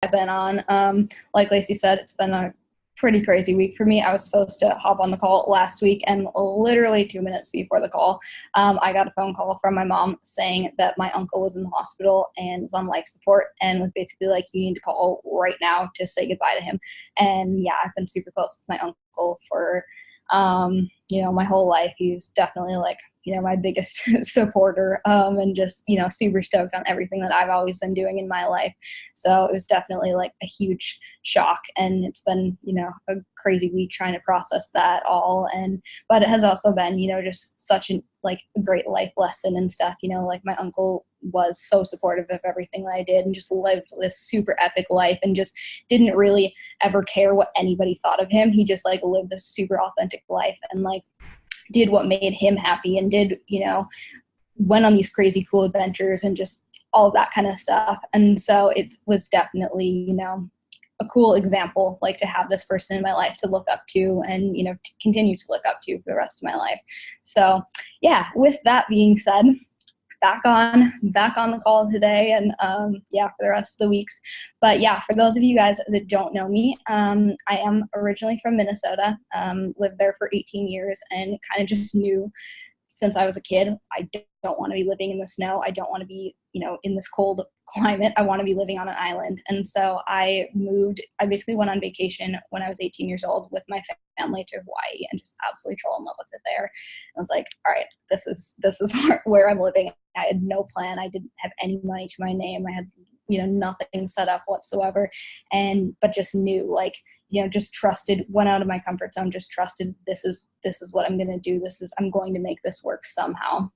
I've been on. Like Lacey said, it's been a pretty crazy week for me. I was supposed to hop on the call last week, and literally 2 minutes before the call, I got a phone call from my mom saying that my uncle was in the hospital and was on life support, and was basically like, you need to call right now to say goodbye to him. And yeah, I've been super close with my uncle for my whole life. He's definitely like, my biggest supporter, and just, super stoked on everything that I've always been doing in my life. So it was definitely like a huge shock, and it's been, a crazy week trying to process that all. But it has also been, just such a great life lesson and stuff, like my uncle was so supportive of everything that I did and just lived this super epic life and just didn't really ever care what anybody thought of him. He just like lived this super authentic life and like did what made him happy and did, went on these crazy cool adventures and just all of that kind of stuff. And so it was definitely, a cool example, like to have this person in my life to look up to and, to continue to look up to for the rest of my life. So yeah, with that being said, back on the call today and for the rest of the weeks. But yeah, for those of you guys that don't know me, I am originally from Minnesota, lived there for 18 years and kind of just knew since I was a kid, I don't want to be living in the snow. I don't want to be, in this cold climate. I want to be living on an island. And so I basically went on vacation when I was 18 years old with my family to Hawaii and just absolutely fell in love with it there. I was like, all right, this is where I'm living. I had no plan. I didn't have any money to my name. I had, nothing set up whatsoever. But just knew, like, just trusted, went out of my comfort zone, just trusted this is what I'm going to do. I'm going to make this work somehow.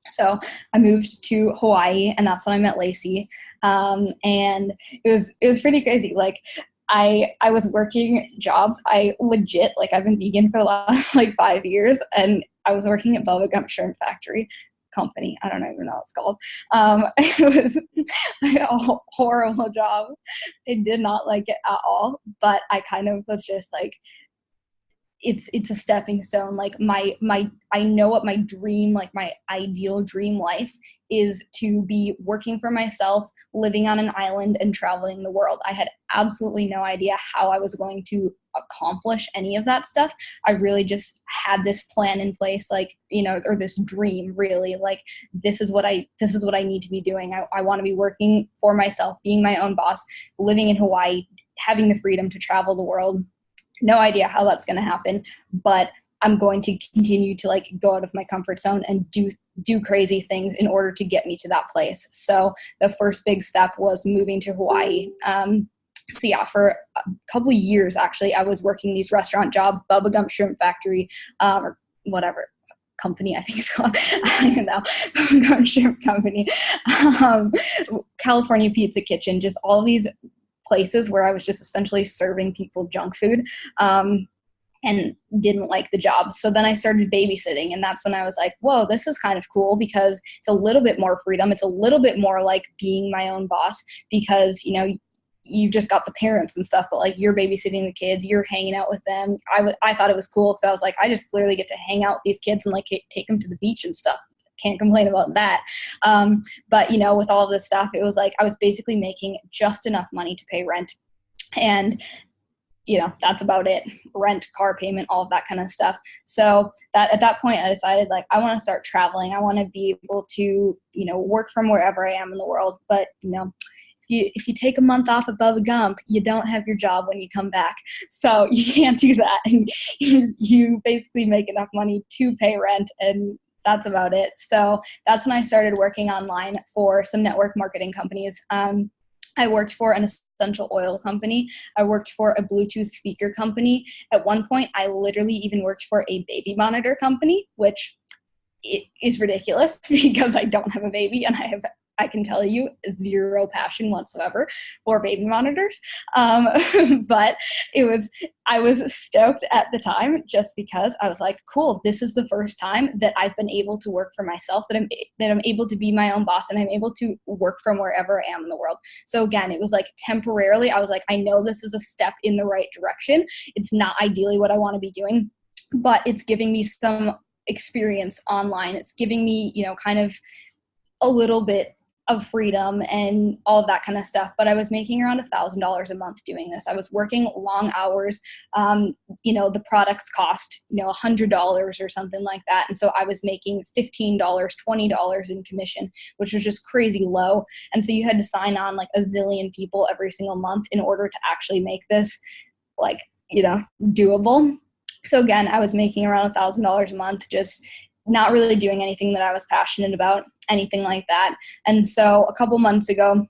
So I moved to Hawaii, and that's when I met Lacey. And it was pretty crazy. Like I was working jobs. I legit, like, I've been vegan for the last like 5 years, and I was working at Bubba Gump Shrimp Factory company. I don't even know what it's called. It was like a horrible job. I did not like it at all, but I kind of was just like, it's a stepping stone. Like I know what my dream, like my ideal dream life is, to be working for myself, living on an island and traveling the world. I had absolutely no idea how I was going to accomplish any of that stuff. I really just had this plan in place, like, or this dream really, like, this is what I need to be doing. I want to be working for myself, being my own boss, living in Hawaii, having the freedom to travel the world. No idea how that's going to happen, but I'm going to continue to like go out of my comfort zone and do crazy things in order to get me to that place. So the first big step was moving to Hawaii. So yeah, for a couple of years, actually, I was working these restaurant jobs, Bubba Gump Shrimp Factory, or whatever company I think it's called. I don't even know. Bubba Gump Shrimp Company, California Pizza Kitchen, just all these places where I was just essentially serving people junk food, and didn't like the job. So then I started babysitting, and that's when I was like, whoa, this is kind of cool, because it's a little bit more freedom. It's a little bit more like being my own boss, because, you've just got the parents and stuff, but like you're babysitting the kids, you're hanging out with them. I thought it was cool, because I was like, I just literally get to hang out with these kids and like take them to the beach and stuff. Can't complain about that. But with all of this stuff, it was like I was basically making just enough money to pay rent, and that's about it. Rent, car payment, all of that kind of stuff. So that at that point I decided, like, I want to start traveling. I want to be able to work from wherever I am in the world. But if you take a month off at Bubba Gump, you don't have your job when you come back. So you can't do that. And you basically make enough money to pay rent, and that's about it. So that's when I started working online for some network marketing companies. I worked for an essential oil company. I worked for a Bluetooth speaker company. At one point, I literally even worked for a baby monitor company, which is ridiculous because I don't have a baby, and I can tell you, zero passion whatsoever for baby monitors. But I was stoked at the time, just because I was like, cool, this is the first time that I've been able to work for myself, that I'm able to be my own boss, and I'm able to work from wherever I am in the world. So again, it was like temporarily, I was like, I know this is a step in the right direction. It's not ideally what I want to be doing, but it's giving me some experience online. It's giving me, kind of a little bit of freedom and all of that kind of stuff. But I was making around $1,000 a month doing this. I was working long hours. The products cost, $100 or something like that. And so I was making $15, $20 in commission, which was just crazy low. And so you had to sign on like a zillion people every single month in order to actually make this doable. So again, I was making around $1,000 a month, just not really doing anything that I was passionate about, anything like that. And so a couple months ago,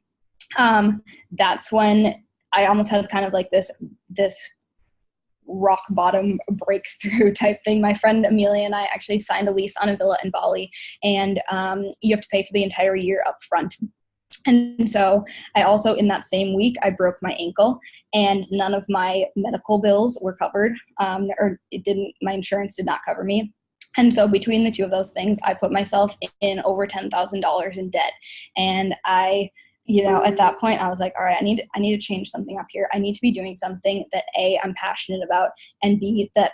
that's when I almost had kind of like this rock bottom breakthrough type thing. My friend Amelia and I actually signed a lease on a villa in Bali, and you have to pay for the entire year up front. And so I also, in that same week, I broke my ankle, and none of my medical bills were covered, my insurance did not cover me. And so between the two of those things, I put myself in over $10,000 in debt. And I, at that point I was like, all right, I need to change something up here. I need to be doing something that A, I'm passionate about, and B, that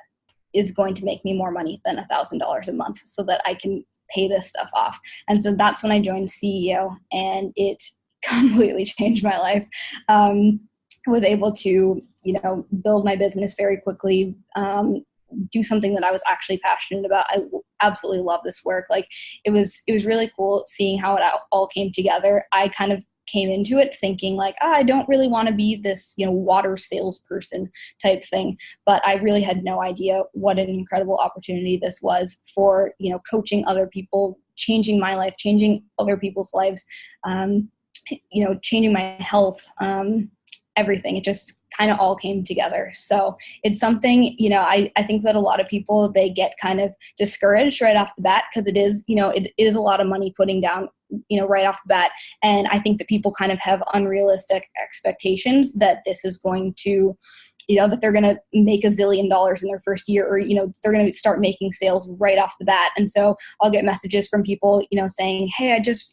is going to make me more money than $1,000 a month so that I can pay this stuff off. And so that's when I joined CEO, and it completely changed my life. Was able to, build my business very quickly, do something that I was actually passionate about. I absolutely love this work. Like it was really cool seeing how it all came together. I kind of came into it thinking like, I don't really want to be this, water salesperson type thing. But I really had no idea what an incredible opportunity this was for, coaching other people, changing my life, changing other people's lives, changing my health, everything. It just kind of all came together. So it's something, I think that a lot of people, they get kind of discouraged right off the bat because it is, it is a lot of money putting down, right off the bat. And I think that people kind of have unrealistic expectations that this is going to, that they're going to make $1 zillion in their first year, or, they're going to start making sales right off the bat. And so I'll get messages from people, saying, hey, I just,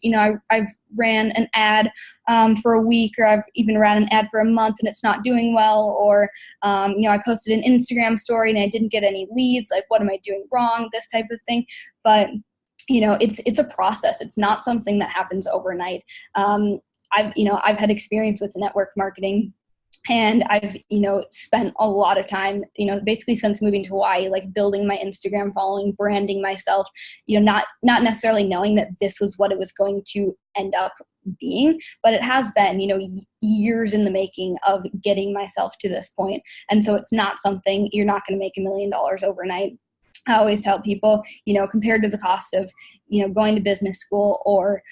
I've ran an ad for a week, or I've even ran an ad for a month and it's not doing well. Or, I posted an Instagram story and I didn't get any leads. Like, what am I doing wrong? This type of thing. But, it's a process. It's not something that happens overnight. I've had experience with network marketing. And I've, spent a lot of time, basically since moving to Hawaii, like building my Instagram following, branding myself, not necessarily knowing that this was what it was going to end up being, but it has been, years in the making of getting myself to this point. And so it's not something, you're not going to make $1 million overnight. I always tell people, compared to the cost of, going to business school or,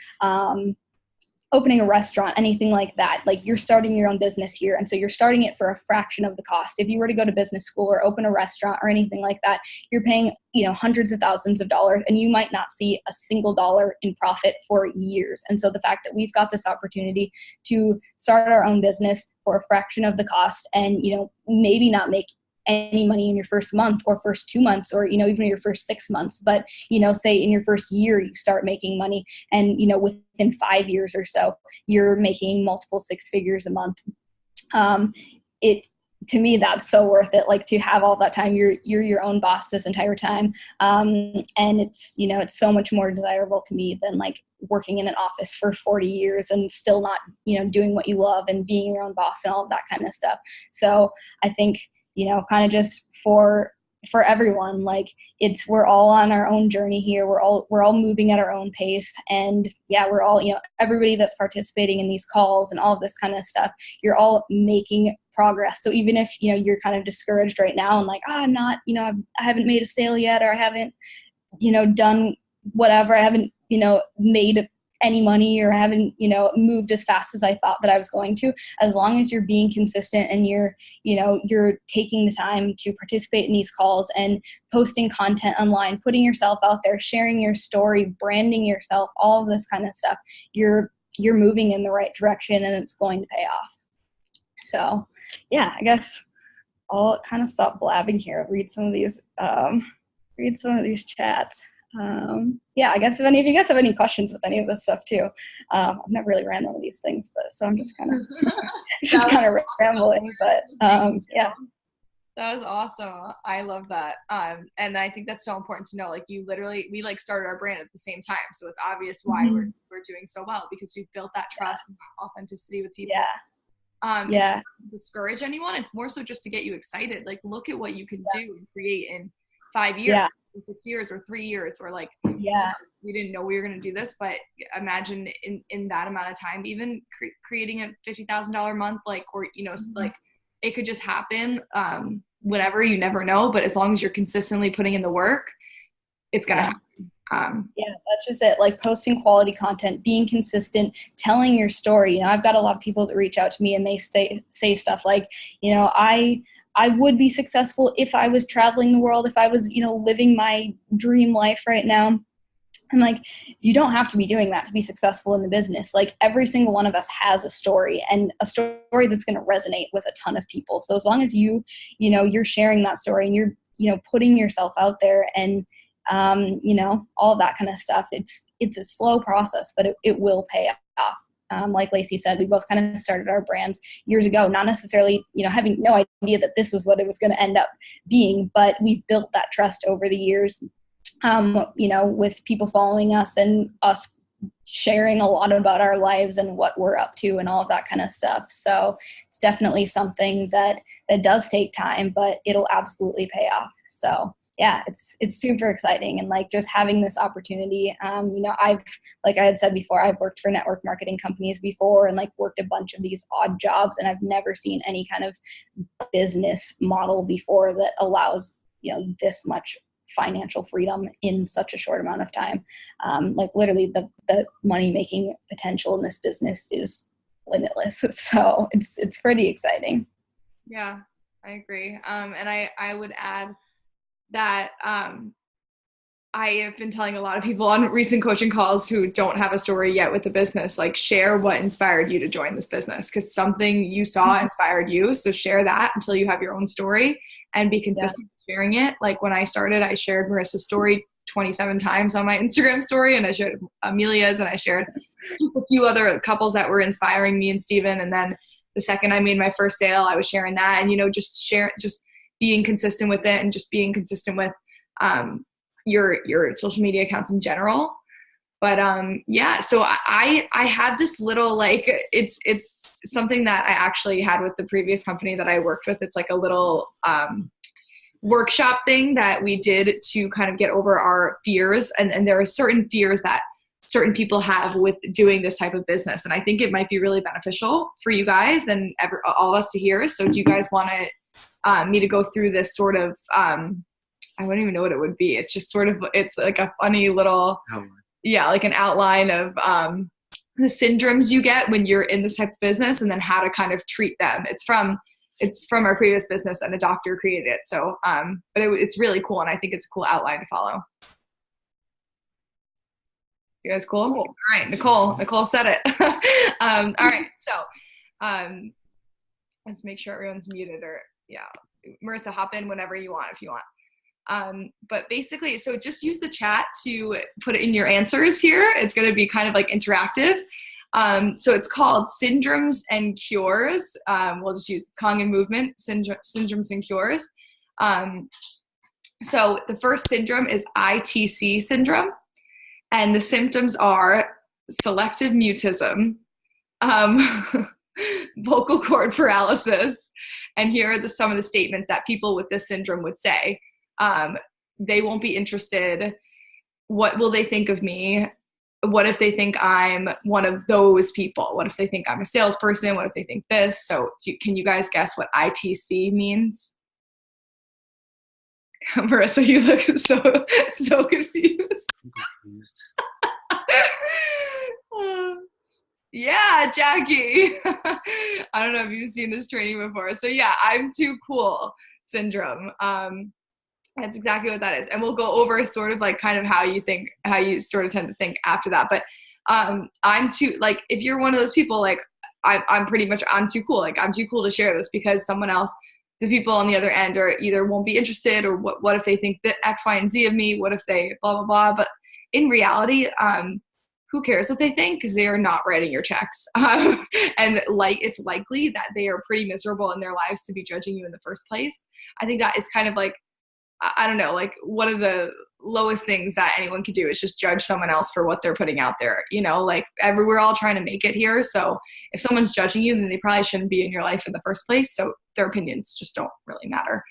opening a restaurant, anything like that, like you're starting your own business here. And so you're starting it for a fraction of the cost. If you were to go to business school or open a restaurant or anything like that, you're paying, hundreds of thousands of dollars, and you might not see a single dollar in profit for years. And so the fact that we've got this opportunity to start our own business for a fraction of the cost and, maybe not make any money in your first month or first 2 months, or, even your first 6 months, but, say in your first year, you start making money, and, within 5 years or so, you're making multiple 6 figures a month. To me, that's so worth it. Like, to have all that time, you're your own boss this entire time. And it's, it's so much more desirable to me than like working in an office for 40 years and still not, doing what you love and being your own boss and all of that kind of stuff. So I think, kind of just for everyone, like we're all on our own journey here. We're all moving at our own pace. And yeah, we're all, everybody that's participating in these calls and all of this kind of stuff, you're all making progress. So even if, you're kind of discouraged right now and like, I'm not, I haven't made a sale yet, or I haven't, done whatever, I haven't, made any money, or I haven't, moved as fast as I thought that I was going to, as long as you're being consistent and you're taking the time to participate in these calls and posting content online, putting yourself out there, sharing your story, branding yourself, all of this kind of stuff, you're moving in the right direction, and it's going to pay off. So yeah, I guess I'll kind of stop blabbing here, read some of these chats. Yeah, I guess if any of you guys have any questions with any of this stuff too. I've never really ran one of these things, but so I'm just kind of rambling. But yeah. That was awesome. I love that. And I think that's so important to know. Like we like started our brand at the same time. So it's obvious why Mhm. we're doing so well because we've built that trust and authenticity with people. Yeah. It's Yeah. not to discourage anyone. It's more so just to get you excited. Like look at what you can do and create in 5 years, Yeah. or 6 years, or 3 years, or like Yeah. we didn't know we were going to do this, but imagine in that amount of time, even creating a $50,000 a month, like, or, like it could just happen whenever, you never know. But as long as you're consistently putting in the work, it's going to Yeah. happen. Yeah, that's just it. Like posting quality content, being consistent, telling your story. I've got a lot of people that reach out to me and they say stuff like, I would be successful if I was traveling the world, if I was, living my dream life right now. And like, you don't have to be doing that to be successful in the business. Like every single one of us has a story, and a story that's going to resonate with a ton of people. So as long as you're sharing that story and you're, putting yourself out there and, all of that kind of stuff, it's a slow process, but it will pay off. Like Lacey said, we both kind of started our brands years ago, not necessarily, having no idea that this was what it was going to end up being, but we've built that trust over the years, with people following us and us sharing a lot about our lives and what we're up to and all of that kind of stuff. So it's definitely something that does take time, but it'll absolutely pay off. So yeah, it's super exciting. And like just having this opportunity, I've, like I had said before, I've worked for network marketing companies before and like worked a bunch of these odd jobs, and I've never seen any kind of business model before that allows, this much financial freedom in such a short amount of time. Like literally the money making potential in this business is limitless. So it's pretty exciting. Yeah, I agree. And I would add that I have been telling a lot of people on recent coaching calls who don't have a story yet with the business, like share what inspired you to join this business, because something you saw inspired you. So share that until you have your own story and be consistent sharing it. Like when I started, I shared Marissa's story 27 times on my Instagram story, and I shared Amelia's, and I shared just a few other couples that were inspiring me and Steven. And then the second I made my first sale, I was sharing that, and just being consistent with it, and just being consistent with your social media accounts in general. But so I had this little, like, it's something that I actually had with the previous company that I worked with. It's like a little workshop thing that we did to kind of get over our fears. And there are certain fears that certain people have with doing this type of business. And I think it might be really beneficial for you guys and all of us to hear. So do you guys want me to go through this sort of, I wouldn't even know what it would be. It's just sort of, it's like a funny little, like an outline of the syndromes you get when you're in this type of business, and then how to kind of treat them. It's from our previous business, and a doctor created it. So, but it's really cool, and I think it's a cool outline to follow. You guys cool? Cool. All right, Nicole said it. All right, so let's make sure everyone's muted, or Marissa, hop in whenever you want if you want. But basically, so just use the chat to put in your answers here. It's going to be kind of like interactive. So it's called Syndromes and Cures. We'll just use Kangen movement, syndromes and cures. So the first syndrome is ITC syndrome, and the symptoms are selective mutism, vocal cord paralysis, and here are some of the statements that people with this syndrome would say. They won't be interested. What will they think of me? What if they think I'm one of those people? What if they think I'm a salesperson? What if they think this? So can you guys guess what ITC means? Marissa, you look so confused. Yeah, Jackie. I don't know if you've seen this training before. So yeah, I'm too cool syndrome. That's exactly what that is. And we'll go over sort of like kind of how you sort of tend to think after that. But I'm too, like, if you're one of those people, like I'm too cool. Like I'm too cool to share this because someone else, the people on the other end, are either won't be interested, or what if they think that X, Y, and Z of me? What if they blah, blah, blah. But in reality, who cares what they think, because they are not writing your checks. And like, it's likely that they are pretty miserable in their lives to be judging you in the first place. I think that is kind of like, I don't know, like one of the lowest things that anyone could do is just judge someone else for what they're putting out there. You know, like we're all trying to make it here. So if someone's judging you, then they probably shouldn't be in your life in the first place. So their opinions just don't really matter.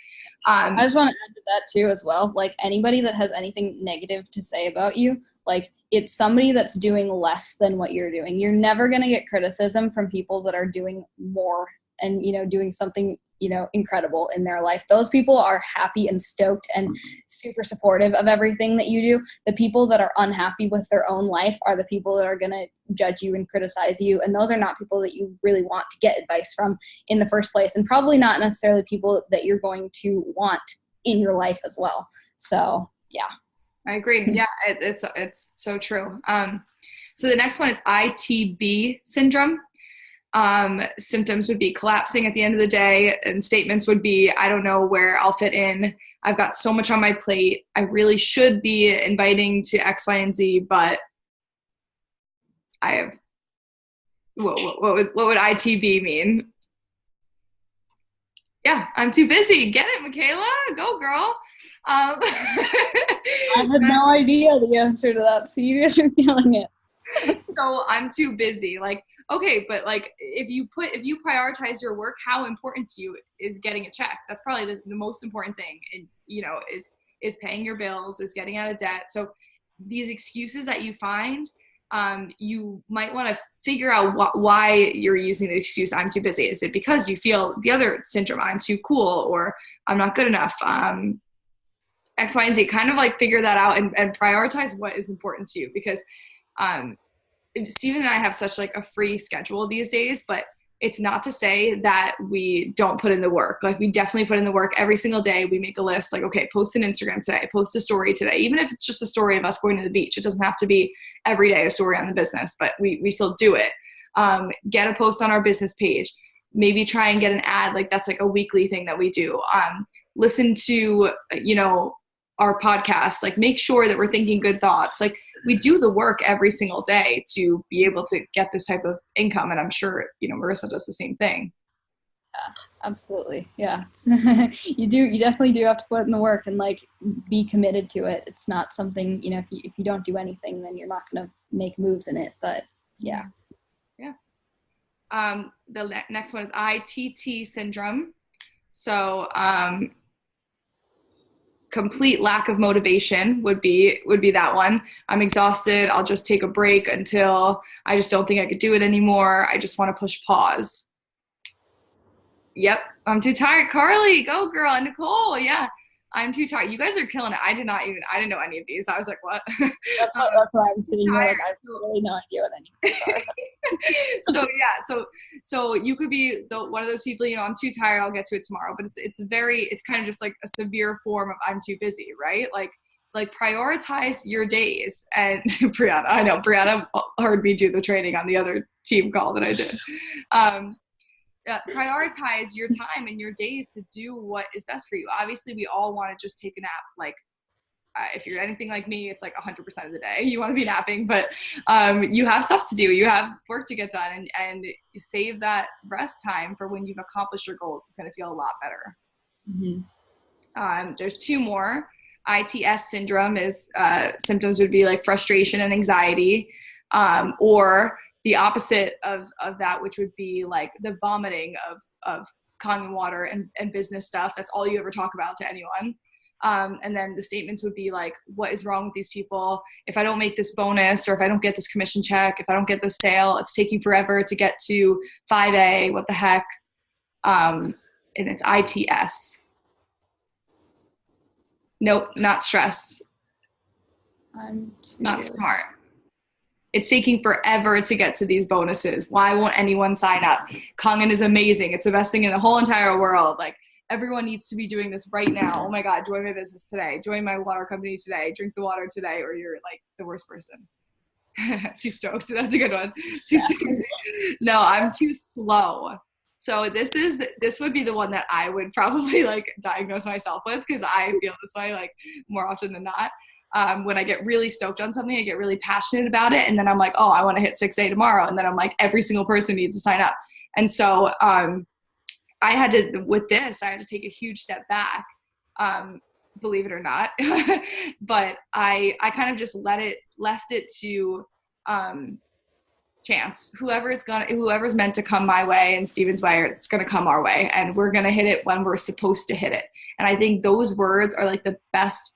I just want to add to that too as well. Like anybody that has anything negative to say about you, like it's somebody that's doing less than what you're doing. You're never going to get criticism from people that are doing more and, you know, doing something, you know, incredible in their life. Those people are happy and stoked and super supportive of everything that you do. The people that are unhappy with their own life are the people that are going to judge you and criticize you. And those are not people that you really want to get advice from in the first place, and probably not necessarily people that you're going to want in your life as well. So, yeah. I agree. Yeah, it's so true. So the next one is ITB syndrome. Symptoms would be collapsing at the end of the day, and statements would be, I don't know where I'll fit in. I've got so much on my plate. I really should be inviting to X, Y, and Z, but I have, what would ITB mean? Yeah, I'm too busy. Get it, Michaela? Go, girl. I had no idea the answer to that, so you guys are feeling it. So I'm too busy. Like, okay, but like if you prioritize your work, how important to you is getting a check? That's probably the most important thing. And you know, is paying your bills, is getting out of debt. So these excuses that you find, you might want to figure out why you're using the excuse, I'm too busy. Is it because you feel the other syndrome, I'm too cool, or I'm not good enough? X, Y, and Z. Kind of like figure that out and prioritize what is important to you, because Steven and I have such like a free schedule these days, but it's not to say that we don't put in the work. Like we definitely put in the work every single day. We make a list like, okay, post an Instagram today, post a story today, even if it's just a story of us going to the beach. It doesn't have to be every day a story on the business, but we still do it. Get a post on our business page, maybe try and get an ad. Like that's like a weekly thing that we do. Listen to, you know, our podcast, like make sure that we're thinking good thoughts. Like we do the work every single day to be able to get this type of income. And I'm sure, you know, Marissa does the same thing. Yeah, absolutely. Yeah. You definitely do have to put in the work and like be committed to it. It's not something, you know, if you don't do anything, then you're not going to make moves in it. But yeah. Yeah. The next one is ITT syndrome. So, complete lack of motivation would be that one. I'm exhausted. I'll just take a break until I just don't think I could do it anymore. I just want to push pause. Yep. I'm too tired. Carly, go girl. And Nicole. Yeah. I'm too tired. You guys are killing it. I didn't know any of these. I was like, what? That's why I'm sitting here. Like, I have really no idea what any of these are. So yeah. So you could be one of those people, you know, I'm too tired. I'll get to it tomorrow. But it's kind of just like a severe form of I'm too busy, right? Like prioritize your days. And Brianna heard me do the training on the other team call that I did. Prioritize your time and your days to do what is best for you. Obviously, we all want to just take a nap. Like, if you're anything like me, it's like 100% of the day you want to be napping, but you have stuff to do. You have work to get done, and you save that rest time for when you've accomplished your goals. It's going to feel a lot better. Mm-hmm. There's two more. ITS syndrome is symptoms would be like frustration and anxiety, or the opposite of that, which would be like the vomiting of Kangen water and business stuff. That's all you ever talk about to anyone. And then the statements would be like, what is wrong with these people? If I don't make this bonus, or if I don't get this commission check, if I don't get this sale, it's taking forever to get to 5A, what the heck? And it's ITS. Nope, not stress. Not smart. It's taking forever to get to these bonuses. Why won't anyone sign up? Kangen is amazing. It's the best thing in the whole entire world. Like, everyone needs to be doing this right now. Oh my God, join my business today. Join my water company today. Drink the water today, or you're like the worst person. Too stoked. That's a good one. No, I'm too slow. So this would be the one that I would probably like diagnose myself with, because I feel this way like more often than not. When I get really stoked on something, I get really passionate about it. And then I'm like, oh, I want to hit 6A tomorrow. And then I'm like, every single person needs to sign up. And so I had to take a huge step back, believe it or not. But I kind of just left it to chance. Whoever's meant to come my way and Steven's way, it's going to come our way. And we're going to hit it when we're supposed to hit it. And I think those words are like the best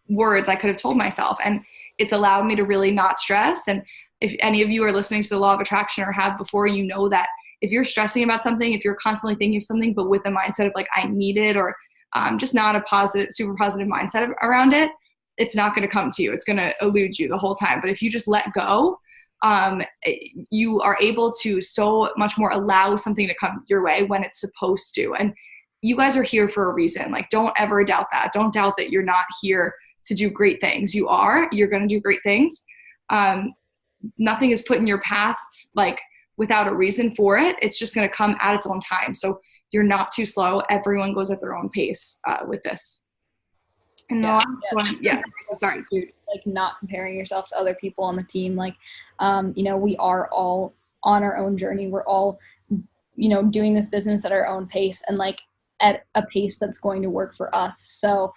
words I could have told myself. And it's allowed me to really not stress. And if any of you are listening to the law of attraction or have before, you know that if you're stressing about something, if you're constantly thinking of something, but with the mindset of like, I need it, or just not a super positive mindset around it, it's not going to come to you. It's going to elude you the whole time. But if you just let go, you are able to so much more allow something to come your way when it's supposed to. And you guys are here for a reason. Like, don't ever doubt that. Don't doubt that you're not here to do great things. You're going to do great things. Nothing is put in your path like without a reason for it. It's just going to come at its own time. So you're not too slow. Everyone goes at their own pace with this. And the last one, sorry, dude, like not comparing yourself to other people on the team. Like, we are all on our own journey. We're all, doing this business at our own pace and like at a pace that's going to work for us. So,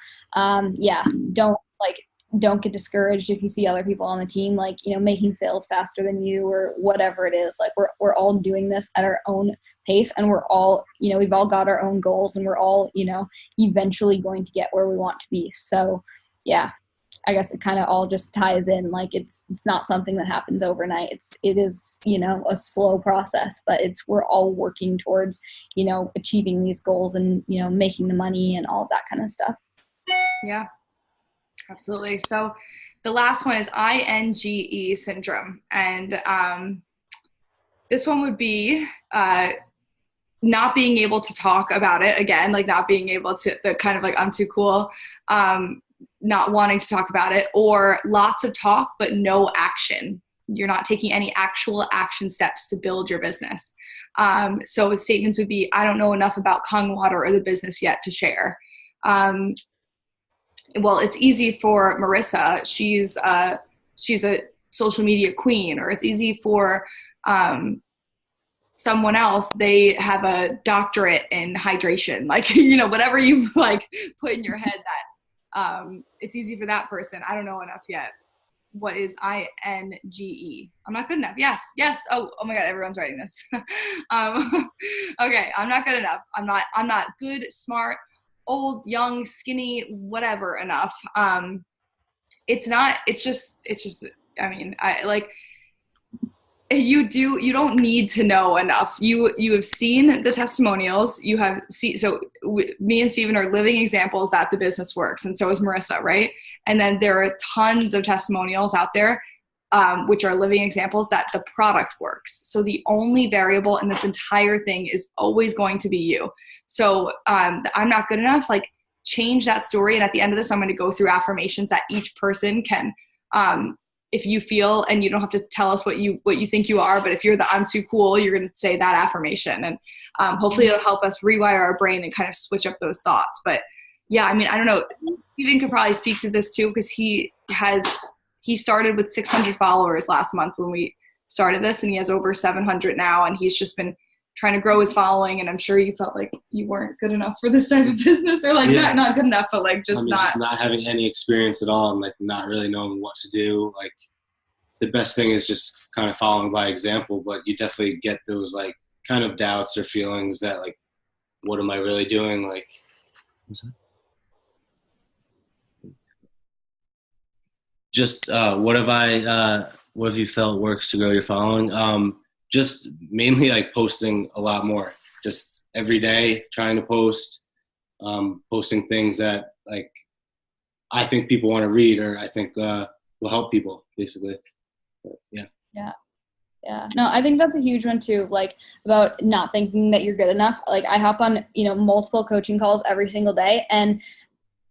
don't get discouraged if you see other people on the team, like, making sales faster than you or whatever it is. Like we're all doing this at our own pace, and we're all, we've all got our own goals, and we're all, eventually going to get where we want to be. So yeah, I guess it kind of all just ties in. Like it's not something that happens overnight. It is, a slow process, but we're all working towards, achieving these goals and, making the money and all of that kind of stuff. Yeah. Absolutely. So the last one is INGE syndrome. And this one would be not being able to talk about it again, like not being able to, the kind of like, I'm too cool, not wanting to talk about it, or lots of talk, but no action. You're not taking any actual action steps to build your business. So statements would be, I don't know enough about Kung Water or the business yet to share. Well, it's easy for Marissa. She's a social media queen. Or it's easy for someone else. They have a doctorate in hydration. Like, whatever you've like put in your head that it's easy for that person. I don't know enough yet. What is INGE? I'm not good enough. Yes. Oh my God, everyone's writing this. Okay, I'm not good enough. I'm not good, smart, old, young, skinny, whatever enough. It's just, I mean, you don't need to know enough. You have seen the testimonials. You have seen, so me and Steven are living examples that the business works. And so is Marissa, right? And then there are tons of testimonials out there, which are living examples that the product works. So the only variable in this entire thing is always going to be you. So I'm not good enough, like change that story. And at the end of this, I'm going to go through affirmations that each person can, if you feel, and you don't have to tell us what you think you are, but if you're the I'm too cool, you're going to say that affirmation. And hopefully it'll help us rewire our brain and kind of switch up those thoughts. But yeah, I mean, I don't know. Steven could probably speak to this too, because he started with 600 followers last month when we started this, and he has over 700 now, and he's just been trying to grow his following. And I'm sure you felt like you weren't good enough for this type of business, or like not good enough, but like just not having any experience at all, and like not really knowing what to do. Like the best thing is just kind of following by example, but you definitely get those like kind of doubts or feelings that like, what am I really doing? Like, just what have you felt works to grow your following? Just mainly like posting a lot more, just every day trying to post, posting things that like I think people want to read, or I think will help people basically. But, yeah. No, I think that's a huge one too, like about not thinking that you're good enough. Like I hop on, multiple coaching calls every single day, and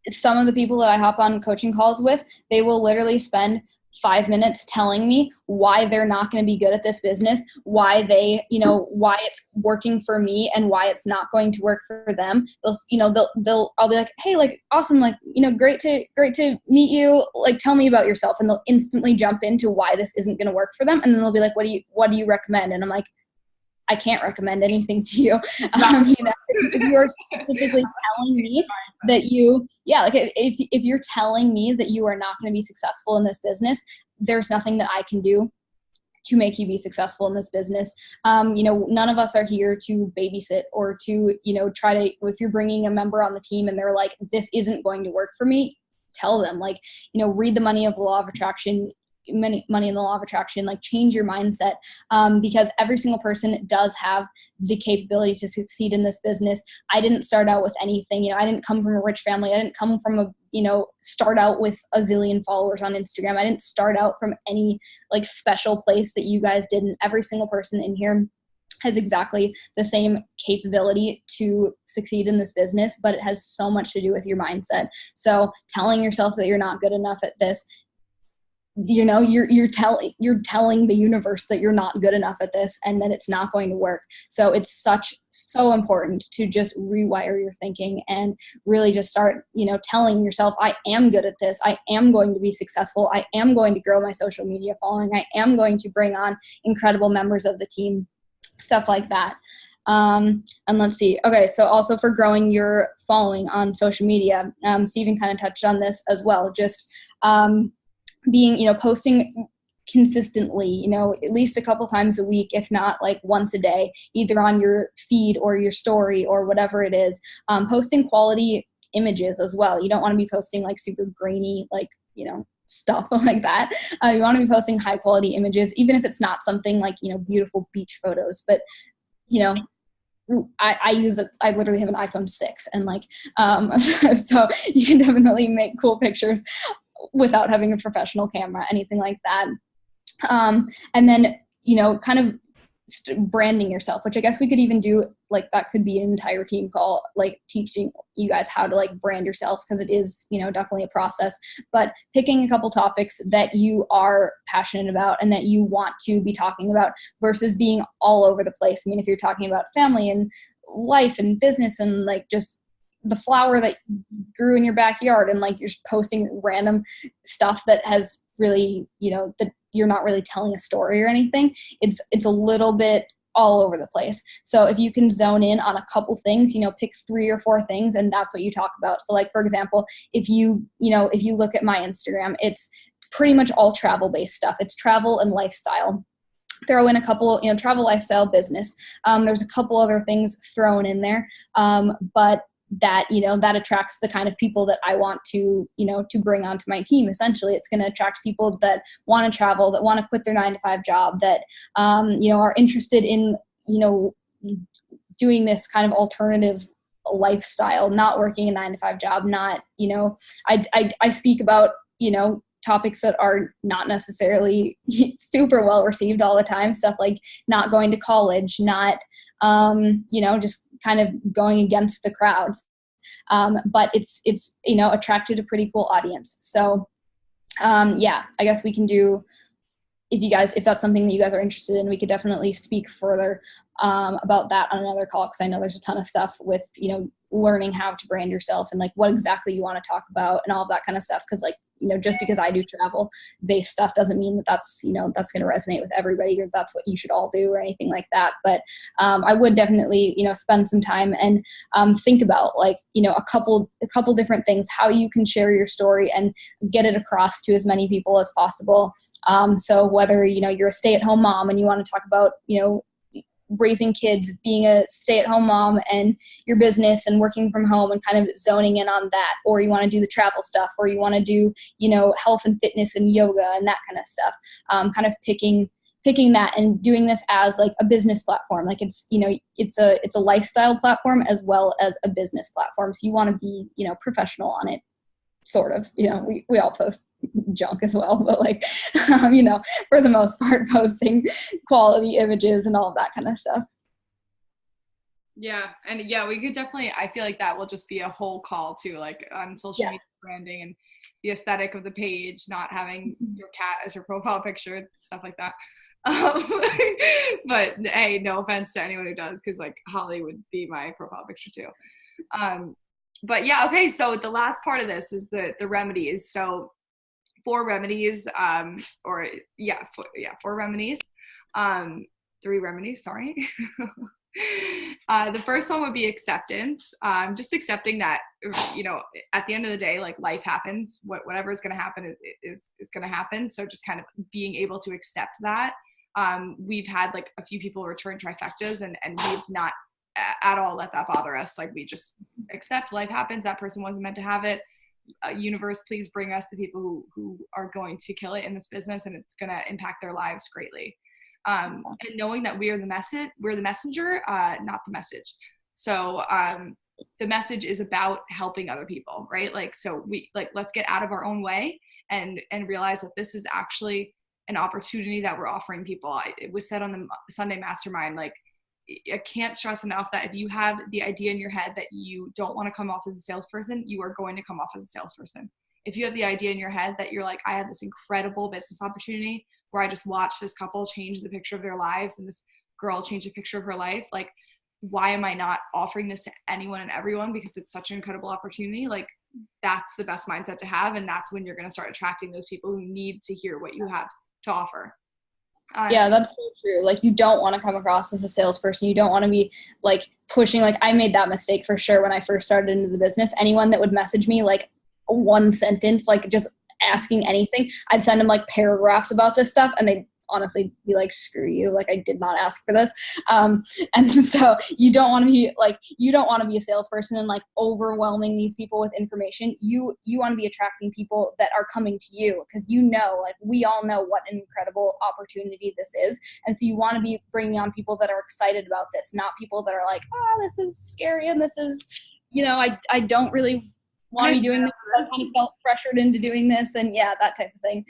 some of the people that I hop on coaching calls with, they will literally spend 5 minutes telling me why they're not going to be good at this business, why they, why it's working for me and why it's not going to work for them. I'll be like, hey, like, awesome. Like, great to meet you. Like, tell me about yourself. And they'll instantly jump into why this isn't going to work for them. And then they'll be like, what do you recommend? And I'm like, I can't recommend anything to you. If you're specifically telling me that if you're telling me that you are not going to be successful in this business, there's nothing that I can do to make you be successful in this business. None of us are here to babysit or to, try to, if you're bringing a member on the team and they're like, this isn't going to work for me, tell them, like, read the money in the law of attraction, like, change your mindset, because every single person does have the capability to succeed in this business. I didn't start out with anything. I didn't come from a rich family. I didn't come from start out with a zillion followers on Instagram. I didn't start out from any like special place that you guys did. And every single person in here has exactly the same capability to succeed in this business, but it has so much to do with your mindset. So telling yourself that you're not good enough at this, you're telling the universe that you're not good enough at this and that it's not going to work. So it's so important to just rewire your thinking and really just start, telling yourself, I am good at this. I am going to be successful. I am going to grow my social media following. I am going to bring on incredible members of the team, stuff like that. And let's see. Okay. So also for growing your following on social media, Stephen kind of touched on this as well. Just, being, posting consistently, at least a couple times a week, if not like once a day, either on your feed or your story or whatever it is, posting quality images as well. You don't want to be posting like super grainy, like, stuff like that. You want to be posting high quality images, even if it's not something like, beautiful beach photos, but, I literally have an iPhone 6 and like, so you can definitely make cool pictures without having a professional camera, anything like that. And then, kind of branding yourself, which I guess we could even do, like, that could be an entire team call, like teaching you guys how to like brand yourself, because it is, definitely a process, but picking a couple topics that you are passionate about and that you want to be talking about versus being all over the place. I mean, if you're talking about family and life and business and like just the flower that grew in your backyard and like you're just posting random stuff that has really, that you're not really telling a story or anything, it's a little bit all over the place. So if you can zone in on a couple things, pick 3 or 4 things and that's what you talk about. So like, for example, if you look at my Instagram, it's pretty much all travel based stuff. It's travel and lifestyle. Throw in a couple, travel, lifestyle, business. There's a couple other things thrown in there. But that, that attracts the kind of people that I want to, to bring onto my team. Essentially, it's going to attract people that want to travel, that want to quit their 9-to-5 job, that, are interested in, doing this kind of alternative lifestyle, not working a 9-to-5 job, not, I speak about, topics that are not necessarily super well received all the time. Stuff like not going to college, not, just kind of going against the crowds. But it's, attracted a pretty cool audience. So, I guess we can do, if that's something that you guys are interested in, we could definitely speak further, about that on another call. Cause I know there's a ton of stuff with, learning how to brand yourself and like what exactly you want to talk about and all of that kind of stuff. Cause like, just because I do travel based stuff doesn't mean that that's, that's going to resonate with everybody or that's what you should all do or anything like that. But, I would definitely, spend some time and, think about like, a couple different things, how you can share your story and get it across to as many people as possible. So whether, you're a stay-at-home mom and you want to talk about, raising kids, being a stay-at-home mom and your business and working from home and kind of zoning in on that, or you want to do the travel stuff, or you want to do, health and fitness and yoga and that kind of stuff, kind of picking that and doing this as like a business platform. Like it's, it's a lifestyle platform as well as a business platform. So you want to be, professional on it. Sort of, we all post junk as well, but like, for the most part, posting quality images and all of that kind of stuff. Yeah. And yeah, we could definitely, I feel like that will just be a whole call too, like on social media branding and the aesthetic of the page, not having your cat as your profile picture, stuff like that. But hey, no offense to anyone who does, because like Holly would be my profile picture too. But yeah, okay, so the last part of this is the remedies. So 4 remedies, 4 remedies, 3 remedies, sorry. The first one would be acceptance. Just accepting that, you know, at the end of the day, like life happens, whatever is going to happen is going to happen. So just kind of being able to accept that. We've had like a few people return trifectas and we've not at all let that bother us. Like we just accept life happens. That person wasn't meant to have it. Universe, please bring us the people who are going to kill it in this business, and it's going to impact their lives greatly. And knowing that we're the messenger, not the message. So the message is about helping other people, right? Like, so let's get out of our own way and realize that this is actually an opportunity that we're offering people. It was said on the Sunday Mastermind, like, I can't stress enough that if you have the idea in your head that you don't want to come off as a salesperson, you are going to come off as a salesperson. If you have the idea in your head that you're like, I have this incredible business opportunity where I just watched this couple change the picture of their lives and this girl change the picture of her life, like, why am I not offering this to anyone and everyone? Because it's such an incredible opportunity. Like, that's the best mindset to have. And that's when you're going to start attracting those people who need to hear what you have to offer. Yeah, that's so true. Like, you don't want to come across as a salesperson. You don't want to be like pushing. Like, I made that mistake for sure when I first started into the business. Anyone that would message me like one sentence, like just asking anything, I'd send them like paragraphs about this stuff, and they'd honestly be like, screw you, like, I did not ask for this. And so you don't want to be a salesperson and like overwhelming these people with information. You want to be attracting people that are coming to you, because you know, like, we all know what an incredible opportunity this is. And so you want to be bringing on people that are excited about this, not people that are like, oh, this is scary and this is, you know, I don't really want to be doing this. I kind of felt pressured into doing this, and yeah, that type of thing.